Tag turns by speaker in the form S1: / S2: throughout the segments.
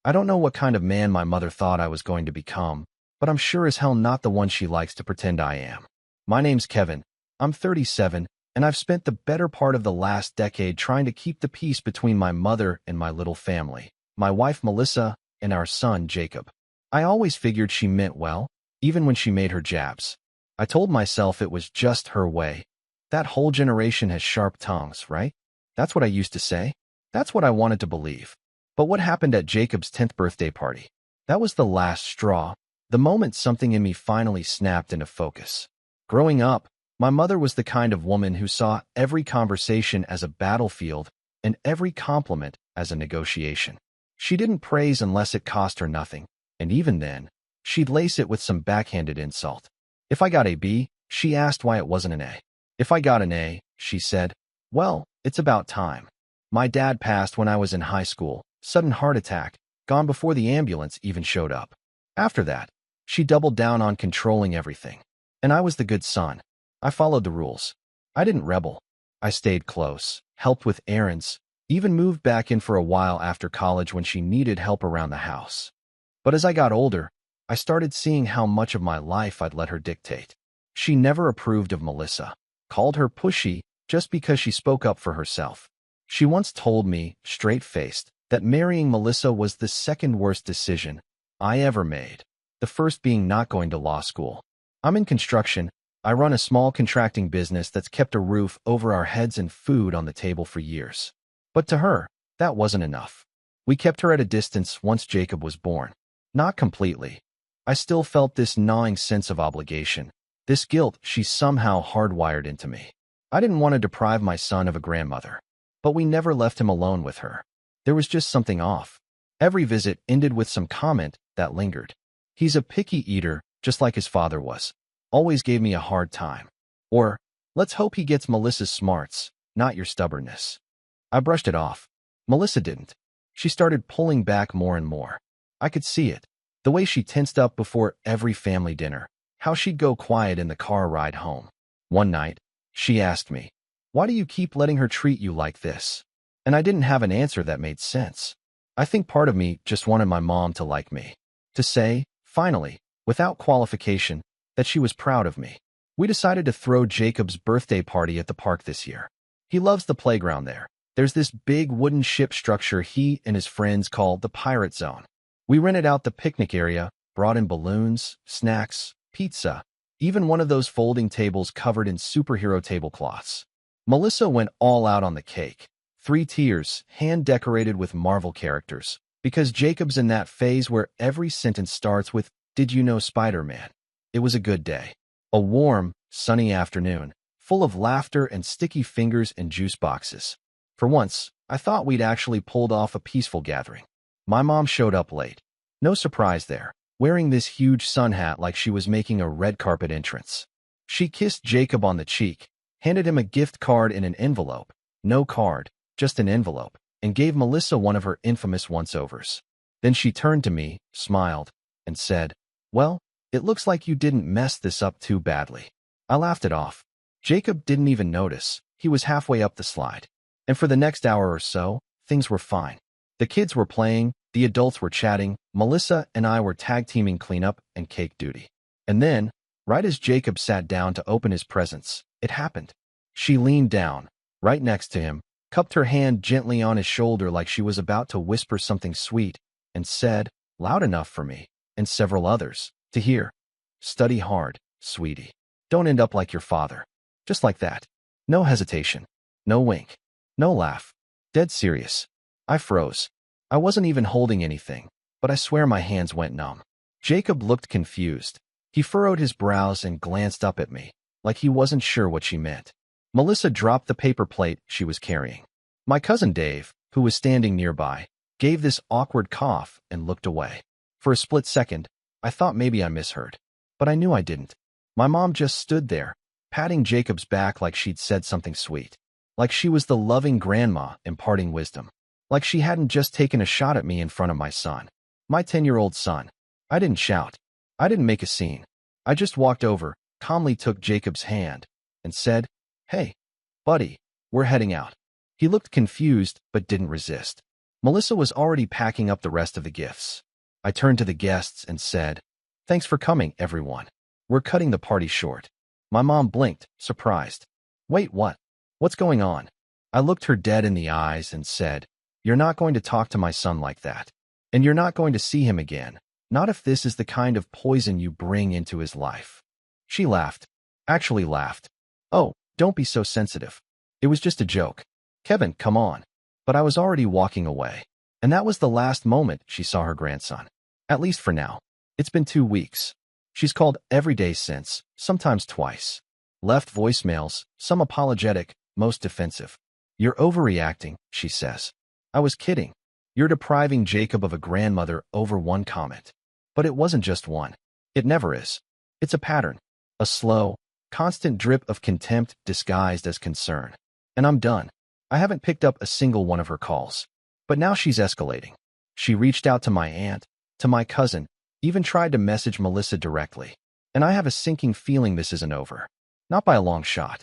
S1: I don't know what kind of man my mother thought I was going to become, but I'm sure as hell not the one she likes to pretend I am. My name's Kevin. I'm 37, and I've spent the better part of the last decade trying to keep the peace between my mother and my little family, my wife Melissa, and our son Jacob. I always figured she meant well, even when she made her jabs. I told myself it was just her way. That whole generation has sharp tongues, right? That's what I used to say. That's what I wanted to believe. But what happened at Jacob's 10th birthday party? That was the last straw, the moment something in me finally snapped into focus. Growing up, my mother was the kind of woman who saw every conversation as a battlefield and every compliment as a negotiation. She didn't praise unless it cost her nothing, and even then, she'd lace it with some backhanded insult. If I got a B, she asked why it wasn't an A. If I got an A, she said, well, it's about time. My dad passed when I was in high school, sudden heart attack, gone before the ambulance even showed up. After that, she doubled down on controlling everything. And I was the good son. I followed the rules. I didn't rebel. I stayed close, helped with errands, even moved back in for a while after college when she needed help around the house. But as I got older, I started seeing how much of my life I'd let her dictate. She never approved of Melissa, called her pushy just because she spoke up for herself. She once told me, straight-faced, that marrying Melissa was the second worst decision I ever made, the first being not going to law school. I'm in construction. I run a small contracting business that's kept a roof over our heads and food on the table for years. But to her, that wasn't enough. We kept her at a distance once Jacob was born. Not completely. I still felt this gnawing sense of obligation, this guilt she somehow hardwired into me. I didn't want to deprive my son of a grandmother, but we never left him alone with her. There was just something off. Every visit ended with some comment that lingered. He's a picky eater, just like his father was. Always gave me a hard time. Or, let's hope he gets Melissa's smarts, not your stubbornness. I brushed it off. Melissa didn't. She started pulling back more and more. I could see it. The way she tensed up before every family dinner. How she'd go quiet in the car ride home. One night, she asked me, why do you keep letting her treat you like this? And I didn't have an answer that made sense. I think part of me just wanted my mom to like me. To say, finally, without qualification, that she was proud of me. We decided to throw Jacob's birthday party at the park this year. He loves the playground there. There's this big wooden ship structure he and his friends call the Pirate Zone. We rented out the picnic area, brought in balloons, snacks, pizza, even one of those folding tables covered in superhero tablecloths. Melissa went all out on the cake. 3 tiers, hand-decorated with Marvel characters, because Jacob's in that phase where every sentence starts with, "Did you know Spider-Man?" It was a good day. A warm, sunny afternoon, full of laughter and sticky fingers and juice boxes. For once, I thought we'd actually pulled off a peaceful gathering. My mom showed up late. No surprise there, wearing this huge sun hat like she was making a red carpet entrance. She kissed Jacob on the cheek, handed him a gift card in an envelope, no card, just an envelope, and gave Melissa one of her infamous once-overs. Then she turned to me, smiled, and said, well, it looks like you didn't mess this up too badly. I laughed it off. Jacob didn't even notice. He was halfway up the slide. And for the next hour or so, things were fine. The kids were playing, the adults were chatting, Melissa and I were tag-teaming cleanup and cake duty. And then, right as Jacob sat down to open his presents, it happened. She leaned down, right next to him, cupped her hand gently on his shoulder like she was about to whisper something sweet, and said, loud enough for me, and several others, to hear, "Study hard, sweetie. Don't end up like your father." Just like that. No hesitation. No wink. No laugh. Dead serious. I froze. I wasn't even holding anything, but I swear my hands went numb. Jacob looked confused. He furrowed his brows and glanced up at me, like he wasn't sure what she meant. Melissa dropped the paper plate she was carrying. My cousin Dave, who was standing nearby, gave this awkward cough and looked away. For a split second, I thought maybe I misheard, but I knew I didn't. My mom just stood there, patting Jacob's back like she'd said something sweet, like she was the loving grandma imparting wisdom, like she hadn't just taken a shot at me in front of my son, my 10-year-old son. I didn't shout. I didn't make a scene. I just walked over, calmly took Jacob's hand, and said, "Hey, buddy, we're heading out." He looked confused but didn't resist. Melissa was already packing up the rest of the gifts. I turned to the guests and said, "Thanks for coming, everyone. We're cutting the party short." My mom blinked, surprised. "Wait, what? What's going on?" I looked her dead in the eyes and said, "You're not going to talk to my son like that. And you're not going to see him again. Not if this is the kind of poison you bring into his life." She laughed. Actually laughed. "Oh, don't be so sensitive. It was just a joke. Kevin, come on." But I was already walking away. And that was the last moment she saw her grandson. At least for now. It's been 2 weeks. She's called every day since, sometimes twice. Left voicemails, some apologetic, most defensive. "You're overreacting," she says. I was kidding. You're depriving Jacob of a grandmother over one comment. But it wasn't just one. It never is. It's a pattern. A slow, constant drip of contempt disguised as concern. And I'm done. I haven't picked up a single one of her calls. But now she's escalating. She reached out to my aunt, to my cousin, even tried to message Melissa directly. And I have a sinking feeling this isn't over. Not by a long shot.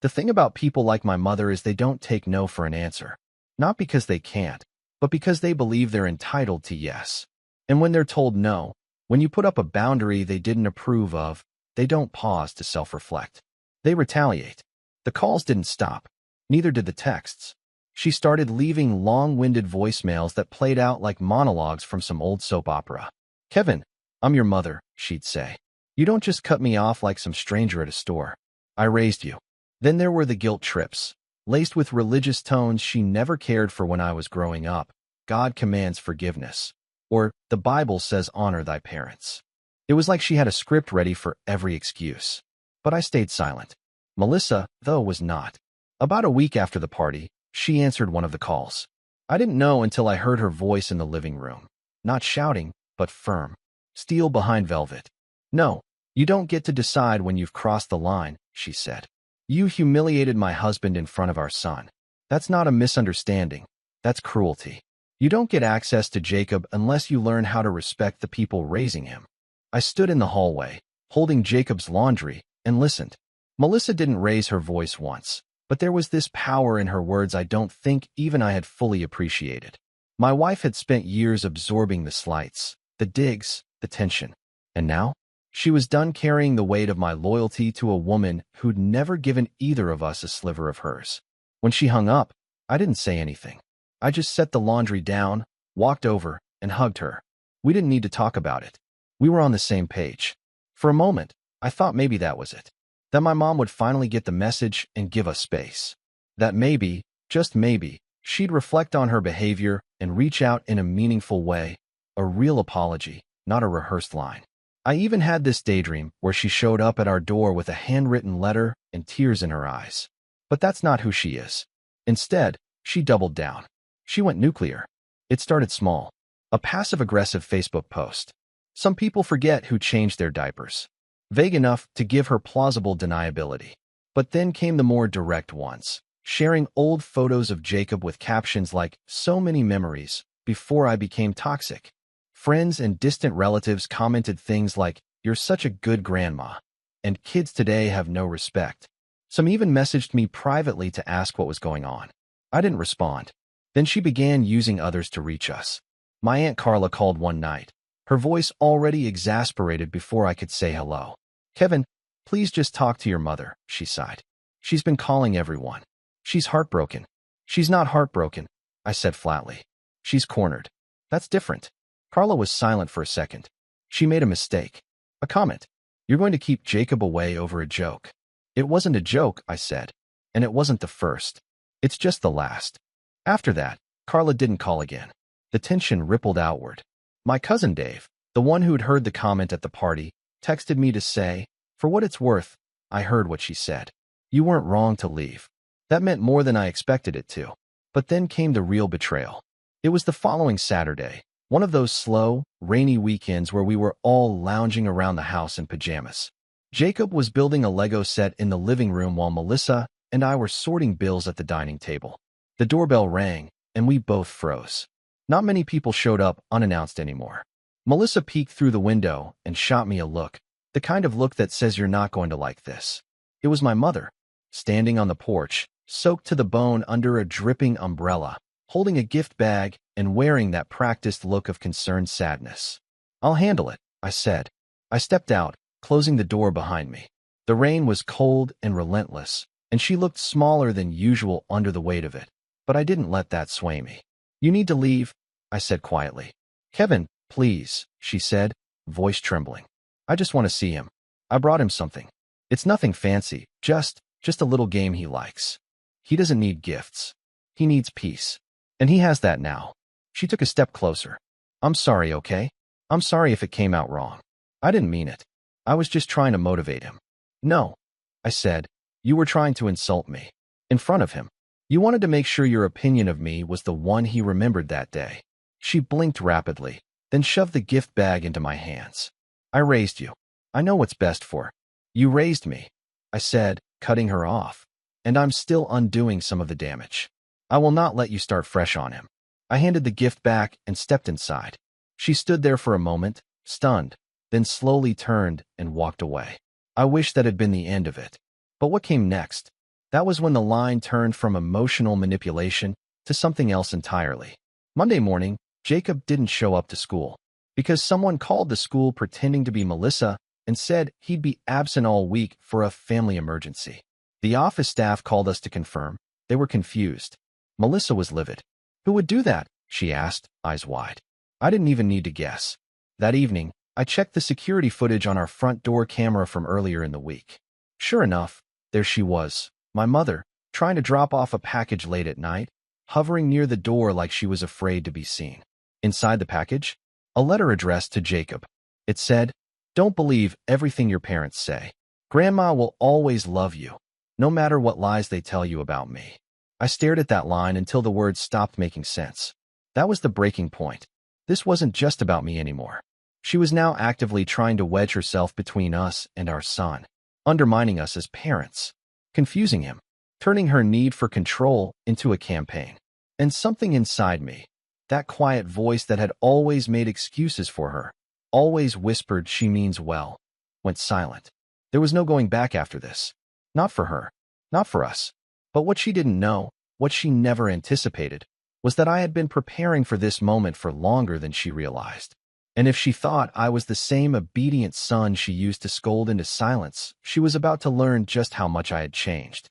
S1: The thing about people like my mother is they don't take no for an answer. Not because they can't, but because they believe they're entitled to yes. And when they're told no, when you put up a boundary they didn't approve of, they don't pause to self-reflect. They retaliate. The calls didn't stop. Neither did the texts. She started leaving long-winded voicemails that played out like monologues from some old soap opera. "Kevin, I'm your mother," she'd say. "You don't just cut me off like some stranger at a store. I raised you." Then there were the guilt trips, laced with religious tones she never cared for when I was growing up. "God commands forgiveness." Or, "The Bible says honor thy parents." It was like she had a script ready for every excuse. But I stayed silent. Melissa, though, was not. About a week after the party, she answered one of the calls. I didn't know until I heard her voice in the living room. Not shouting, but firm. Steel behind velvet. "No, you don't get to decide when you've crossed the line," she said. "You humiliated my husband in front of our son. That's not a misunderstanding. That's cruelty. You don't get access to Jacob unless you learn how to respect the people raising him." I stood in the hallway, holding Jacob's laundry, and listened. Melissa didn't raise her voice once, but there was this power in her words I don't think even I had fully appreciated. My wife had spent years absorbing the slights, the digs, the tension. And now? She was done carrying the weight of my loyalty to a woman who'd never given either of us a sliver of hers. When she hung up, I didn't say anything. I just set the laundry down, walked over, and hugged her. We didn't need to talk about it. We were on the same page. For a moment, I thought maybe that was it. That my mom would finally get the message and give us space. That maybe, just maybe, she'd reflect on her behavior and reach out in a meaningful way. A real apology, not a rehearsed line. I even had this daydream where she showed up at our door with a handwritten letter and tears in her eyes. But that's not who she is. Instead, she doubled down. She went nuclear. It started small. A passive-aggressive Facebook post. Some people forget who changed their diapers. Vague enough to give her plausible deniability. But then came the more direct ones, sharing old photos of Jacob with captions like, "So many memories, before I became toxic." Friends and distant relatives commented things like, "You're such a good grandma," and "Kids today have no respect." Some even messaged me privately to ask what was going on. I didn't respond. Then she began using others to reach us. My Aunt Carla called one night, her voice already exasperated before I could say hello. "Kevin, please just talk to your mother," she sighed. "She's been calling everyone. She's heartbroken." "She's not heartbroken," I said flatly. "She's cornered." "That's different." Carla was silent for a second. She made a mistake. A comment. "You're going to keep Jacob away over a joke." "It wasn't a joke," I said. "And it wasn't the first. It's just the last." After that, Carla didn't call again. The tension rippled outward. My cousin Dave, the one who'd heard the comment at the party, texted me to say, "For what it's worth, I heard what she said. You weren't wrong to leave." That meant more than I expected it to. But then came the real betrayal. It was the following Saturday, one of those slow, rainy weekends where we were all lounging around the house in pajamas. Jacob was building a Lego set in the living room while Melissa and I were sorting bills at the dining table. The doorbell rang, and we both froze. Not many people showed up unannounced anymore. Melissa peeked through the window and shot me a look, the kind of look that says you're not going to like this. It was my mother, standing on the porch, soaked to the bone under a dripping umbrella, holding a gift bag and wearing that practiced look of concerned sadness. "I'll handle it," I said. I stepped out, closing the door behind me. The rain was cold and relentless, and she looked smaller than usual under the weight of it. But I didn't let that sway me. "You need to leave," I said quietly. "Kevin, please," she said, voice trembling. "I just want to see him. I brought him something. It's nothing fancy, just a little game he likes. He doesn't need gifts. He needs peace. And he has that now." She took a step closer. "I'm sorry, okay? I'm sorry if it came out wrong. I didn't mean it. I was just trying to motivate him." "No," I said. "You were trying to insult me. In front of him. You wanted to make sure your opinion of me was the one he remembered that day." She blinked rapidly, then shoved the gift bag into my hands. "I raised you. I know what's best for you. Raised me," I said, cutting her off. "And I'm still undoing some of the damage. I will not let you start fresh on him." I handed the gift back and stepped inside. She stood there for a moment, stunned, then slowly turned and walked away. I wish that had been the end of it. But what came next? That was when the line turned from emotional manipulation to something else entirely. Monday morning, Jacob didn't show up to school because someone called the school pretending to be Melissa and said he'd be absent all week for a family emergency. The office staff called us to confirm. They were confused. Melissa was livid. "Who would do that?" she asked, eyes wide. I didn't even need to guess. That evening, I checked the security footage on our front door camera from earlier in the week. Sure enough, there she was, my mother, trying to drop off a package late at night, hovering near the door like she was afraid to be seen. Inside the package, a letter addressed to Jacob. It said, "Don't believe everything your parents say. Grandma will always love you, no matter what lies they tell you about me." I stared at that line until the words stopped making sense. That was the breaking point. This wasn't just about me anymore. She was now actively trying to wedge herself between us and our son, undermining us as parents, confusing him, turning her need for control into a campaign. And something inside me, that quiet voice that had always made excuses for her, always whispered she means well, went silent. There was no going back after this. Not for her, not for us. But what she didn't know, what she never anticipated, was that I had been preparing for this moment for longer than she realized. And if she thought I was the same obedient son she used to scold into silence, she was about to learn just how much I had changed.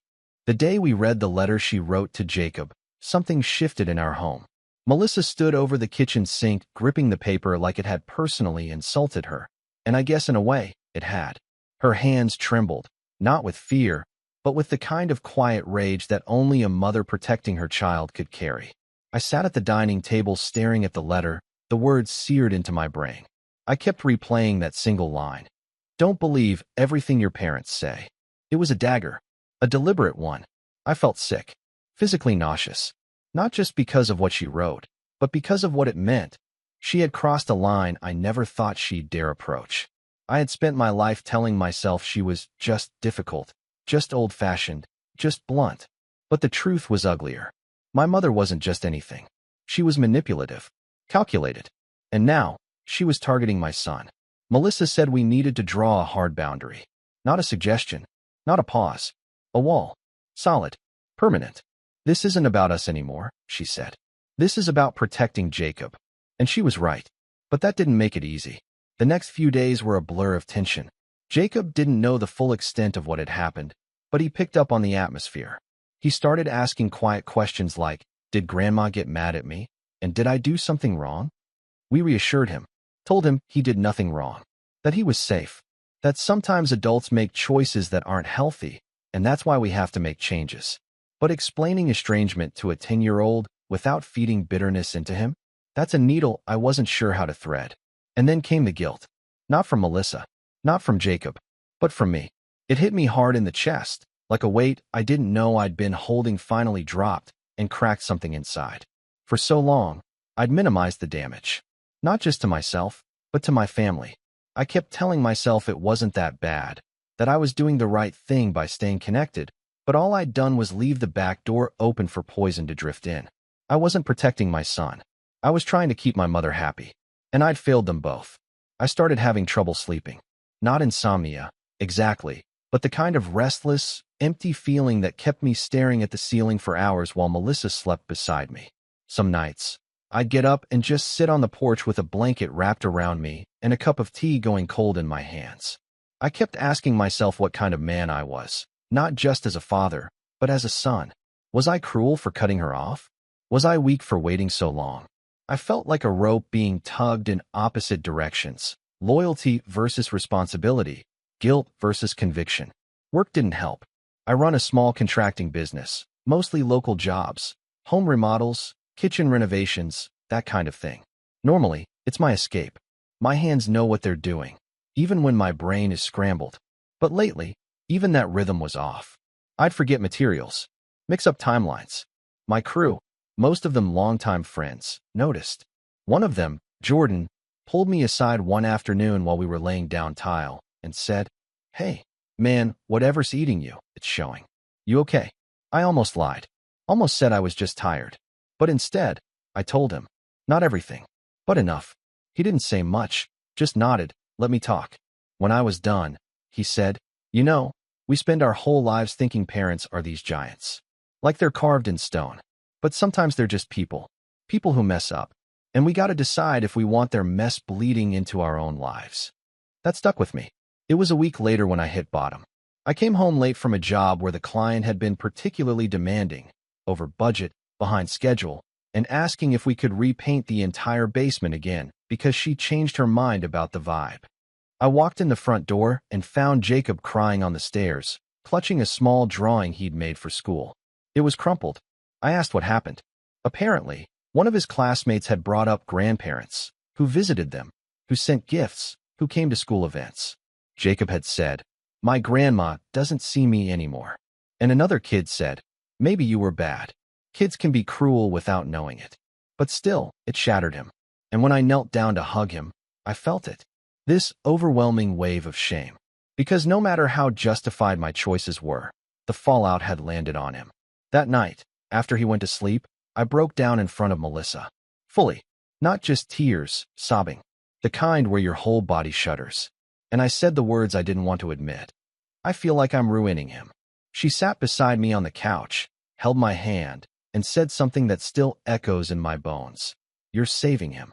S1: The day we read the letter she wrote to Jacob, something shifted in our home. Melissa stood over the kitchen sink, gripping the paper like it had personally insulted her. And I guess in a way, it had. Her hands trembled, not with fear, but with the kind of quiet rage that only a mother protecting her child could carry. I sat at the dining table staring at the letter, the words seared into my brain. I kept replaying that single line. "Don't believe everything your parents say." It was a dagger, a deliberate one. I felt sick, physically nauseous, not just because of what she wrote, but because of what it meant. She had crossed a line I never thought she'd dare approach. I had spent my life telling myself she was just difficult, just old-fashioned, just blunt. But the truth was uglier. My mother wasn't just anything. She was manipulative, calculated. And now, she was targeting my son. Melissa said we needed to draw a hard boundary. Not a suggestion, not a pause. A wall. Solid. Permanent. "This isn't about us anymore," she said. "This is about protecting Jacob." And she was right. But that didn't make it easy. The next few days were a blur of tension. Jacob didn't know the full extent of what had happened, but he picked up on the atmosphere. He started asking quiet questions like, "Did Grandma get mad at me? And did I do something wrong?" We reassured him, told him he did nothing wrong, that he was safe, that sometimes adults make choices that aren't healthy, and that's why we have to make changes. But explaining estrangement to a 10-year-old without feeding bitterness into him, that's a needle I wasn't sure how to thread. And then came the guilt. Not from Melissa, not from Jacob, but from me. It hit me hard in the chest, like a weight I didn't know I'd been holding finally dropped and cracked something inside. For so long, I'd minimized the damage. Not just to myself, but to my family. I kept telling myself it wasn't that bad, that I was doing the right thing by staying connected, but all I'd done was leave the back door open for poison to drift in. I wasn't protecting my son. I was trying to keep my mother happy. And I'd failed them both. I started having trouble sleeping. Not insomnia, exactly, but the kind of restless, empty feeling that kept me staring at the ceiling for hours while Melissa slept beside me. Some nights, I'd get up and just sit on the porch with a blanket wrapped around me and a cup of tea going cold in my hands. I kept asking myself what kind of man I was, not just as a father, but as a son. Was I cruel for cutting her off? Was I weak for waiting so long? I felt like a rope being tugged in opposite directions. Loyalty versus responsibility, guilt versus conviction. Work didn't help. I run a small contracting business, mostly local jobs, home remodels, kitchen renovations, that kind of thing. Normally, it's my escape. My hands know what they're doing, even when my brain is scrambled. But lately, even that rhythm was off. I'd forget materials, mix up timelines. My crew, most of them longtime friends, noticed. One of them, Jordan, pulled me aside one afternoon while we were laying down tile and said, "Hey, man, whatever's eating you, it's showing. You okay?" I almost lied. Almost said I was just tired. But instead, I told him, not everything, but enough. He didn't say much, just nodded, let me talk. When I was done, he said, "You know, we spend our whole lives thinking parents are these giants. Like they're carved in stone. But sometimes they're just people. People who mess up. And we gotta decide if we want their mess bleeding into our own lives." That stuck with me. It was a week later when I hit bottom. I came home late from a job where the client had been particularly demanding, over budget, behind schedule, and asking if we could repaint the entire basement again because she changed her mind about the vibe. I walked in the front door and found Jacob crying on the stairs, clutching a small drawing he'd made for school. It was crumpled. I asked what happened. Apparently, one of his classmates had brought up grandparents, who visited them, who sent gifts, who came to school events. Jacob had said, "My grandma doesn't see me anymore." And another kid said, "Maybe you were bad." Kids can be cruel without knowing it. But still, it shattered him. And when I knelt down to hug him, I felt it. This overwhelming wave of shame. Because no matter how justified my choices were, the fallout had landed on him. That night, after he went to sleep, I broke down in front of Melissa. Fully. Not just tears, sobbing. The kind where your whole body shudders. And I said the words I didn't want to admit. "I feel like I'm ruining him." She sat beside me on the couch, held my hand, and said something that still echoes in my bones. "You're saving him."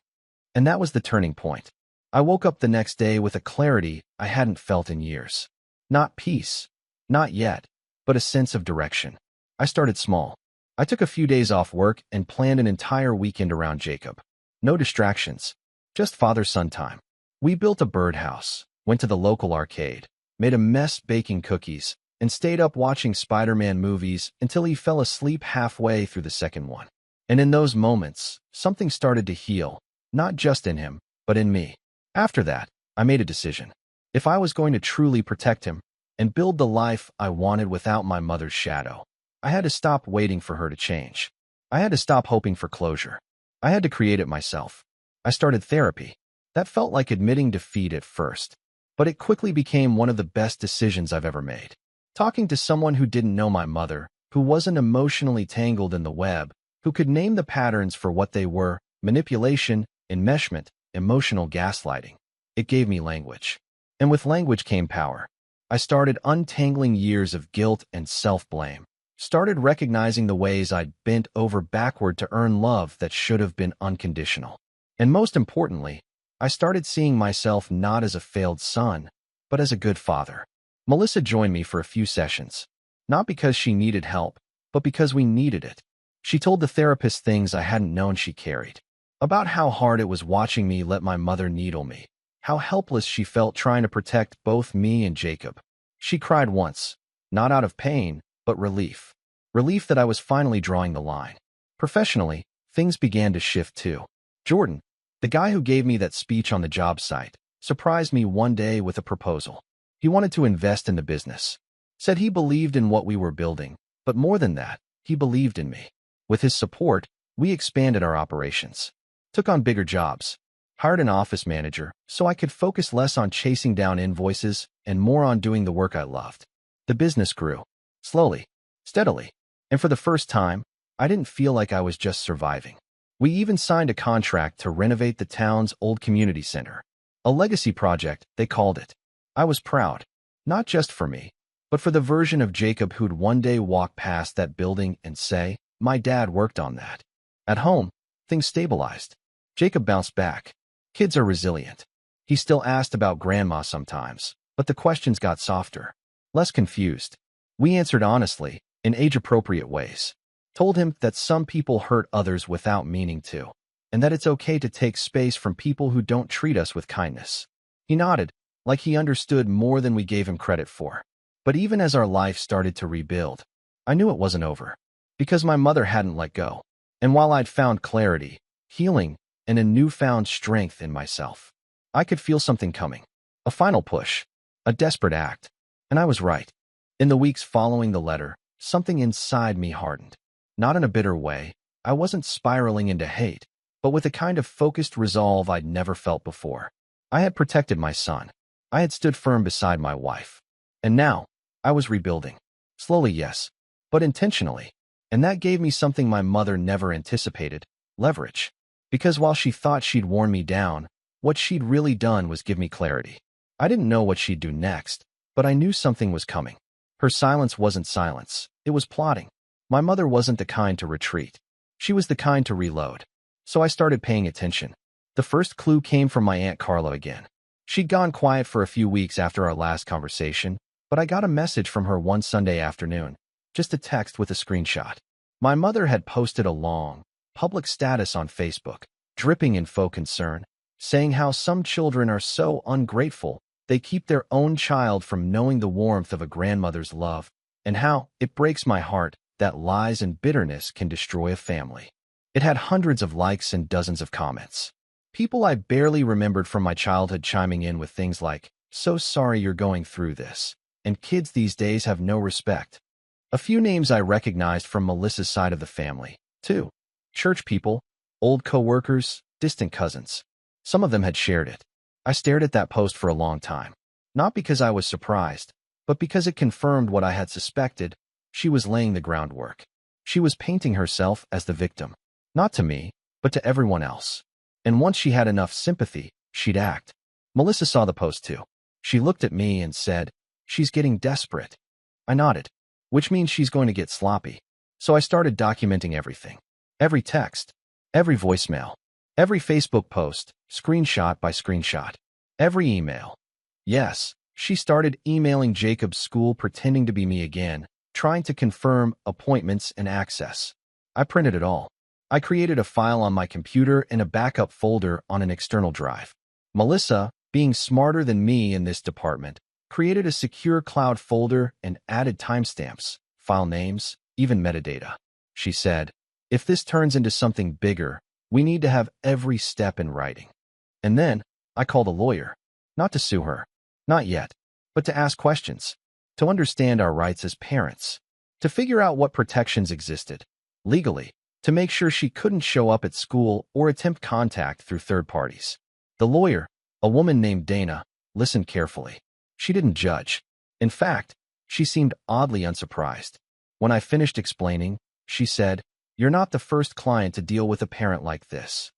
S1: And that was the turning point. I woke up the next day with a clarity I hadn't felt in years. Not peace. Not yet. But a sense of direction. I started small. I took a few days off work and planned an entire weekend around Jacob. No distractions. Just father-son time. We built a birdhouse, went to the local arcade, made a mess baking cookies, and stayed up watching Spider-Man movies until he fell asleep halfway through the second one. And in those moments, something started to heal, not just in him, but in me. After that, I made a decision. If I was going to truly protect him and build the life I wanted without my mother's shadow, I had to stop waiting for her to change. I had to stop hoping for closure. I had to create it myself. I started therapy. That felt like admitting defeat at first, but it quickly became one of the best decisions I've ever made. Talking to someone who didn't know my mother, who wasn't emotionally tangled in the web, who could name the patterns for what they were: manipulation, enmeshment, emotional gaslighting. It gave me language. And with language came power. I started untangling years of guilt and self-blame. Started recognizing the ways I'd bent over backward to earn love that should have been unconditional. And most importantly, I started seeing myself not as a failed son, but as a good father. Melissa joined me for a few sessions. Not because she needed help, but because we needed it. She told the therapist things I hadn't known she carried. About how hard it was watching me let my mother needle me. How helpless she felt trying to protect both me and Jacob. She cried once, not out of pain, but relief. Relief that I was finally drawing the line. Professionally, things began to shift too. Jordan, the guy who gave me that speech on the job site, surprised me one day with a proposal. He wanted to invest in the business. Said he believed in what we were building, but more than that, he believed in me. With his support, we expanded our operations. Took on bigger jobs. Hired an office manager so I could focus less on chasing down invoices and more on doing the work I loved. The business grew. Slowly. Steadily. And for the first time, I didn't feel like I was just surviving. We even signed a contract to renovate the town's old community center. A legacy project, they called it. I was proud. Not just for me, but for the version of Jacob who'd one day walk past that building and say, "My dad worked on that." At home, things stabilized. Jacob bounced back. Kids are resilient. He still asked about grandma sometimes, but the questions got softer, less confused. We answered honestly, in age-appropriate ways. Told him that some people hurt others without meaning to, and that it's okay to take space from people who don't treat us with kindness. He nodded, like he understood more than we gave him credit for. But even as our life started to rebuild, I knew it wasn't over, because my mother hadn't let go. And while I'd found clarity, healing, and a newfound strength in myself, I could feel something coming. A final push, a desperate act, and I was right. In the weeks following the letter, something inside me hardened. Not in a bitter way, I wasn't spiraling into hate, but with a kind of focused resolve I'd never felt before. I had protected my son. I had stood firm beside my wife. And now, I was rebuilding. Slowly, yes, but intentionally. And that gave me something my mother never anticipated: leverage. Because while she thought she'd worn me down, what she'd really done was give me clarity. I didn't know what she'd do next, but I knew something was coming. Her silence wasn't silence, it was plotting. My mother wasn't the kind to retreat. She was the kind to reload. So I started paying attention. The first clue came from my Aunt Carla again. She'd gone quiet for a few weeks after our last conversation, but I got a message from her one Sunday afternoon, just a text with a screenshot. My mother had posted a long, public status on Facebook, dripping in faux concern, saying how some children are so ungrateful they keep their own child from knowing the warmth of a grandmother's love, and how it breaks my heart that lies and bitterness can destroy a family. It had hundreds of likes and dozens of comments. People I barely remembered from my childhood chiming in with things like, "So sorry you're going through this," and "Kids these days have no respect." A few names I recognized from Melissa's side of the family, too. Church people, old co-workers, distant cousins. Some of them had shared it. I stared at that post for a long time. Not because I was surprised, but because it confirmed what I had suspected. She was laying the groundwork. She was painting herself as the victim. Not to me, but to everyone else. And once she had enough sympathy, she'd act. Melissa saw the post too. She looked at me and said, "She's getting desperate." I nodded, which means she's going to get sloppy. So I started documenting everything. Every text, every voicemail, every Facebook post, screenshot by screenshot, every email. Yes, she started emailing Jacob's school pretending to be me again, trying to confirm appointments and access. I printed it all. I created a file on my computer and a backup folder on an external drive. Melissa, being smarter than me in this department, created a secure cloud folder and added timestamps, file names, even metadata. She said, "If this turns into something bigger, we need to have every step in writing." And then I called a lawyer, not to sue her, not yet, but to ask questions, to understand our rights as parents, to figure out what protections existed, legally, to make sure she couldn't show up at school or attempt contact through third parties. The lawyer, a woman named Dana, listened carefully. She didn't judge. In fact, she seemed oddly unsurprised. When I finished explaining, she said, "You're not the first client to deal with a parent like this."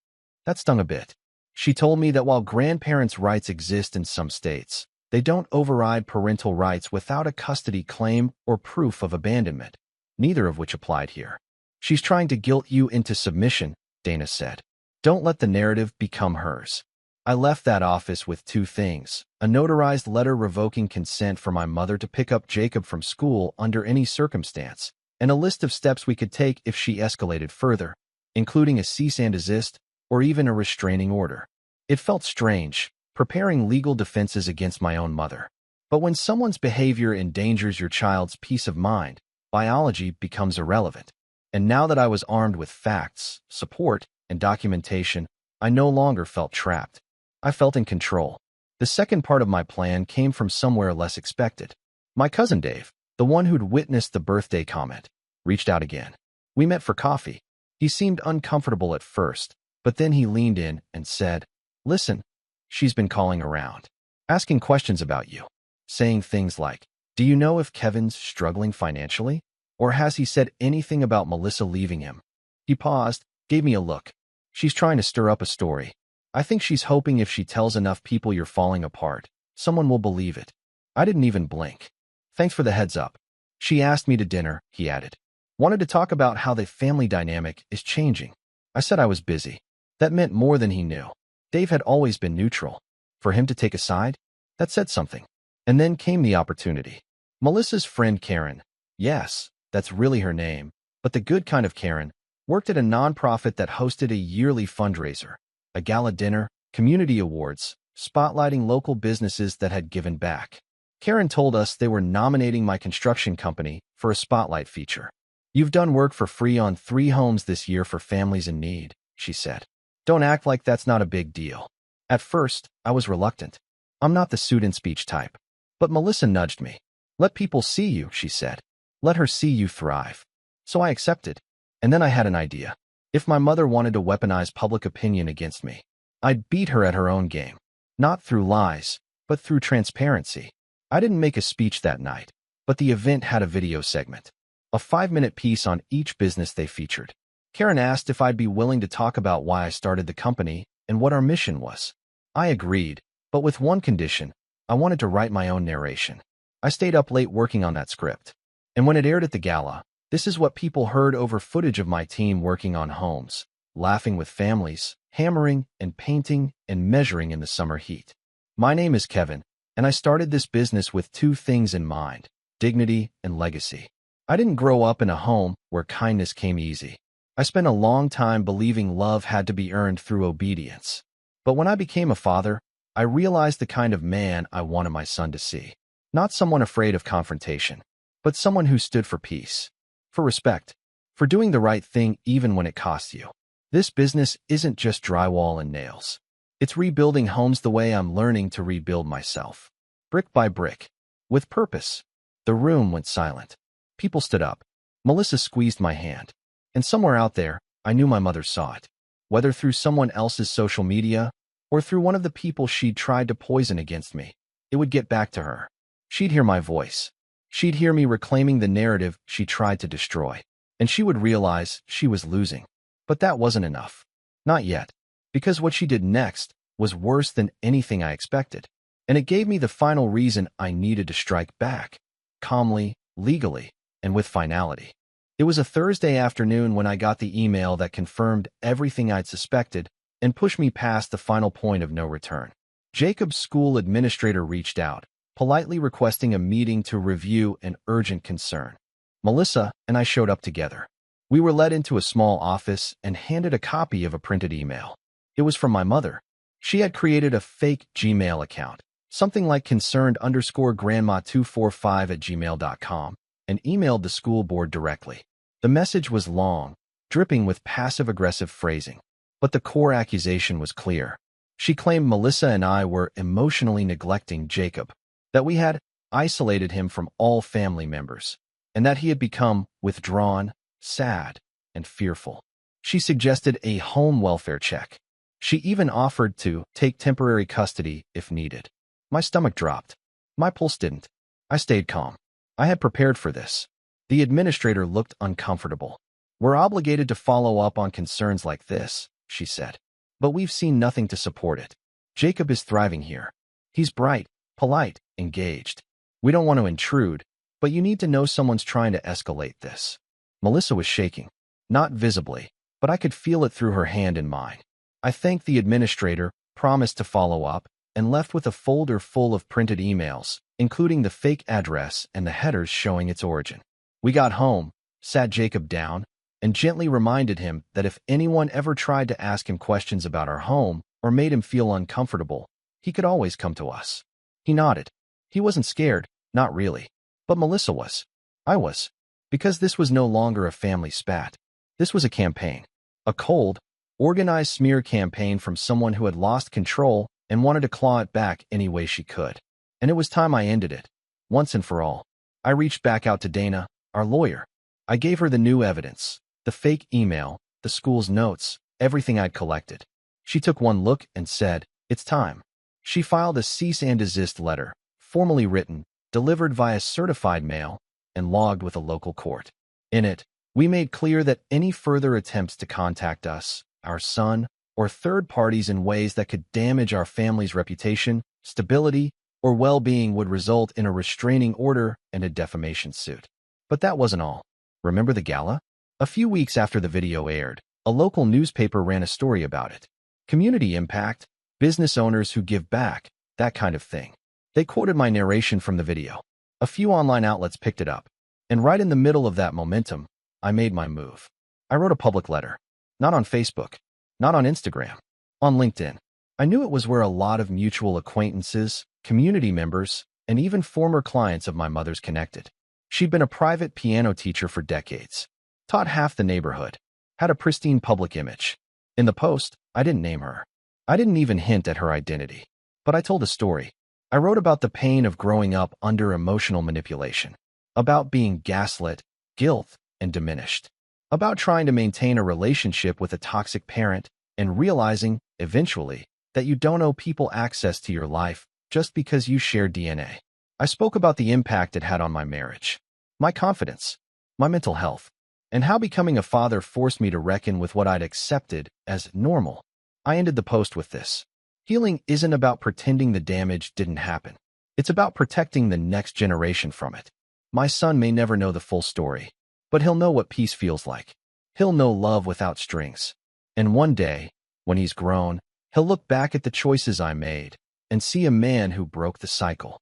S1: That stung a bit. She told me that while grandparents' rights exist in some states, they don't override parental rights without a custody claim or proof of abandonment, neither of which applied here. "She's trying to guilt you into submission," Dana said. "Don't let the narrative become hers." I left that office with two things: a notarized letter revoking consent for my mother to pick up Jacob from school under any circumstance, and a list of steps we could take if she escalated further, including a cease and desist or even a restraining order. It felt strange, preparing legal defenses against my own mother. But when someone's behavior endangers your child's peace of mind, biology becomes irrelevant. And now that I was armed with facts, support, and documentation, I no longer felt trapped. I felt in control. The second part of my plan came from somewhere less expected. My cousin Dave, the one who'd witnessed the birthday comment, reached out again. We met for coffee. He seemed uncomfortable at first, but then he leaned in and said, "Listen, she's been calling around, asking questions about you, saying things like, 'Do you know if Kevin's struggling financially? Or has he said anything about Melissa leaving him?'" He paused, gave me a look. "She's trying to stir up a story. I think she's hoping if she tells enough people you're falling apart, someone will believe it." I didn't even blink. "Thanks for the heads up." "She asked me to dinner," he added. "Wanted to talk about how the family dynamic is changing." I said I was busy. That meant more than he knew. Dave had always been neutral. For him to take a side? That said something. And then came the opportunity. Melissa's friend Karen, yes, that's really her name, but the good kind of Karen, worked at a nonprofit that hosted a yearly fundraiser, a gala dinner, community awards, spotlighting local businesses that had given back. Karen told us they were nominating my construction company for a spotlight feature. You've done work for free on 3 homes this year for families in need, she said. Don't act like that's not a big deal. At first, I was reluctant. I'm not the suit-and-speech type. But Melissa nudged me. Let people see you, she said. Let her see you thrive. So I accepted. And then I had an idea. If my mother wanted to weaponize public opinion against me, I'd beat her at her own game. Not through lies, but through transparency. I didn't make a speech that night, but the event had a video segment. A 5-minute piece on each business they featured. Karen asked if I'd be willing to talk about why I started the company and what our mission was. I agreed, but with one condition. I wanted to write my own narration. I stayed up late working on that script. And when it aired at the gala, this is what people heard over footage of my team working on homes, laughing with families, hammering and painting and measuring in the summer heat. My name is Kevin, and I started this business with 2 things in mind: dignity and legacy. I didn't grow up in a home where kindness came easy. I spent a long time believing love had to be earned through obedience. But when I became a father, I realized the kind of man I wanted my son to see. Not someone afraid of confrontation, but someone who stood for peace, for respect, for doing the right thing even when it costs you. This business isn't just drywall and nails. It's rebuilding homes the way I'm learning to rebuild myself. Brick by brick. With purpose. The room went silent. People stood up. Melissa squeezed my hand. And somewhere out there, I knew my mother saw it. Whether through someone else's social media, or through one of the people she'd tried to poison against me, it would get back to her. She'd hear my voice. She'd hear me reclaiming the narrative she tried to destroy. And she would realize she was losing. But that wasn't enough. Not yet. Because what she did next was worse than anything I expected. And it gave me the final reason I needed to strike back. Calmly, legally, and with finality. It was a Thursday afternoon when I got the email that confirmed everything I'd suspected and pushed me past the final point of no return. Jacob's school administrator reached out, politely requesting a meeting to review an urgent concern. Melissa and I showed up together. We were led into a small office and handed a copy of a printed email. It was from my mother. She had created a fake Gmail account, something like concerned_grandma245@gmail.com, and emailed the school board directly. The message was long, dripping with passive-aggressive phrasing, but the core accusation was clear. She claimed Melissa and I were emotionally neglecting Jacob, that we had isolated him from all family members, and that he had become withdrawn, sad, and fearful. She suggested a home welfare check. She even offered to take temporary custody if needed. My stomach dropped. My pulse didn't. I stayed calm. I had prepared for this. The administrator looked uncomfortable. We're obligated to follow up on concerns like this, she said. But we've seen nothing to support it. Jacob is thriving here. He's bright, polite, engaged. We don't want to intrude, but you need to know someone's trying to escalate this. Melissa was shaking. Not visibly, but I could feel it through her hand in mine. I thanked the administrator, promised to follow up, and left with a folder full of printed emails, including the fake address and the headers showing its origin. We got home, sat Jacob down, and gently reminded him that if anyone ever tried to ask him questions about our home or made him feel uncomfortable, he could always come to us. He nodded. He wasn't scared, not really. But Melissa was. I was. Because this was no longer a family spat. This was a campaign. A cold, organized smear campaign from someone who had lost control and wanted to claw it back any way she could. And it was time I ended it, once and for all. I reached back out to Dana, our lawyer. I gave her the new evidence, the fake email, the school's notes, everything I'd collected. She took one look and said, "It's time." She filed a cease and desist letter, formally written, delivered via certified mail, and logged with a local court. In it, we made clear that any further attempts to contact us, our son, or third parties in ways that could damage our family's reputation, stability, or well-being would result in a restraining order and a defamation suit. But that wasn't all. Remember the gala? A few weeks after the video aired, A local newspaper ran a story about it. Community impact, business owners who give back, that kind of thing. They quoted my narration from the video. A few online outlets picked it up. And right in the middle of that momentum, I made my move. I wrote a public letter. Not on Facebook. Not on Instagram. On LinkedIn. I knew it was where a lot of mutual acquaintances, community members, and even former clients of my mother's connected. She'd been a private piano teacher for decades. Taught half the neighborhood. Had a pristine public image. In the post, I didn't name her. I didn't even hint at her identity. But I told a story. I wrote about the pain of growing up under emotional manipulation. About being gaslit, guilt, and diminished. About trying to maintain a relationship with a toxic parent and realizing, eventually, that you don't owe people access to your life just because you share DNA. I spoke about the impact it had on my marriage, my confidence, my mental health, and how becoming a father forced me to reckon with what I'd accepted as normal. I ended the post with this. Healing isn't about pretending the damage didn't happen. It's about protecting the next generation from it. My son may never know the full story, but he'll know what peace feels like. He'll know love without strings. And one day, when he's grown, he'll look back at the choices I made and see a man who broke the cycle.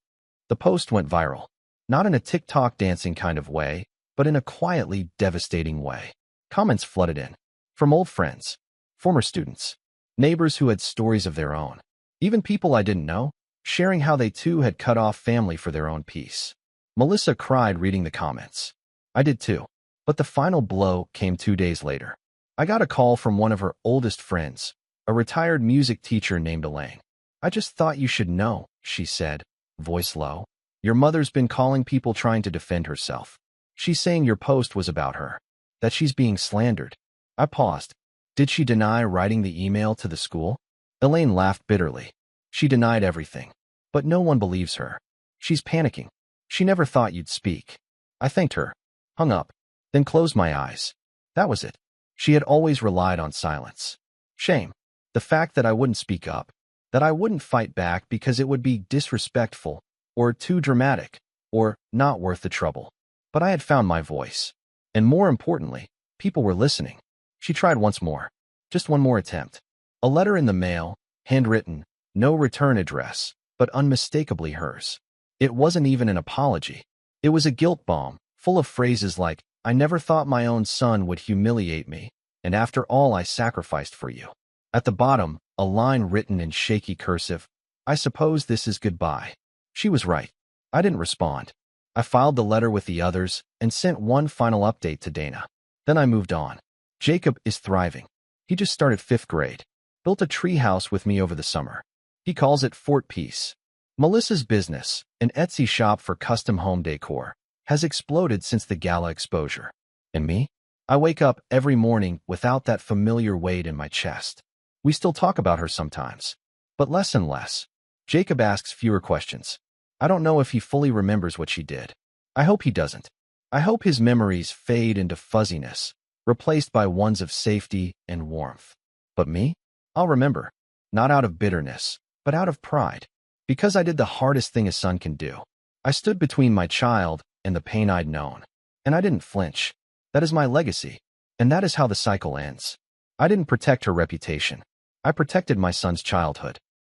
S1: The post went viral, not in a TikTok dancing kind of way, but in a quietly devastating way. Comments flooded in. From old friends, former students, neighbors who had stories of their own, even people I didn't know, sharing how they too had cut off family for their own peace. Melissa cried reading the comments. I did too. But the final blow came 2 days later. I got a call from one of her oldest friends, a retired music teacher named Elaine. I just thought you should know, she said, voice low. Your mother's been calling people trying to defend herself. She's saying your post was about her, that she's being slandered. I paused. Did she deny writing the email to the school? Elaine laughed bitterly. She denied everything. But no one believes her. She's panicking. She never thought you'd speak. I thanked her, hung up, then closed my eyes. That was it. She had always relied on silence. Shame. The fact that I wouldn't speak up, that I wouldn't fight back because it would be disrespectful, or too dramatic, or not worth the trouble. But I had found my voice. And more importantly, people were listening. She tried once more. Just one more attempt. A letter in the mail, handwritten, no return address, but unmistakably hers. It wasn't even an apology. It was a guilt bomb, full of phrases like, I never thought my own son would humiliate me, and after all I sacrificed for you. At the bottom, a line written in shaky cursive, I suppose this is goodbye. She was right. I didn't respond. I filed the letter with the others and sent one final update to Dana. Then I moved on. Jacob is thriving. He just started 5th grade. Built a treehouse with me over the summer. He calls it Fort Peace. Melissa's business, an Etsy shop for custom home decor, has exploded since the gala exposure. And me? I wake up every morning without that familiar weight in my chest. We still talk about her sometimes, but less and less. Jacob asks fewer questions. I don't know if he fully remembers what she did. I hope he doesn't. I hope his memories fade into fuzziness, replaced by ones of safety and warmth. But me? I'll remember. Not out of bitterness, but out of pride. Because I did the hardest thing a son can do. I stood between my child and the pain I'd known. And I didn't flinch. That is my legacy. And that is how the cycle ends. I didn't protect her reputation. I protected my son's childhood.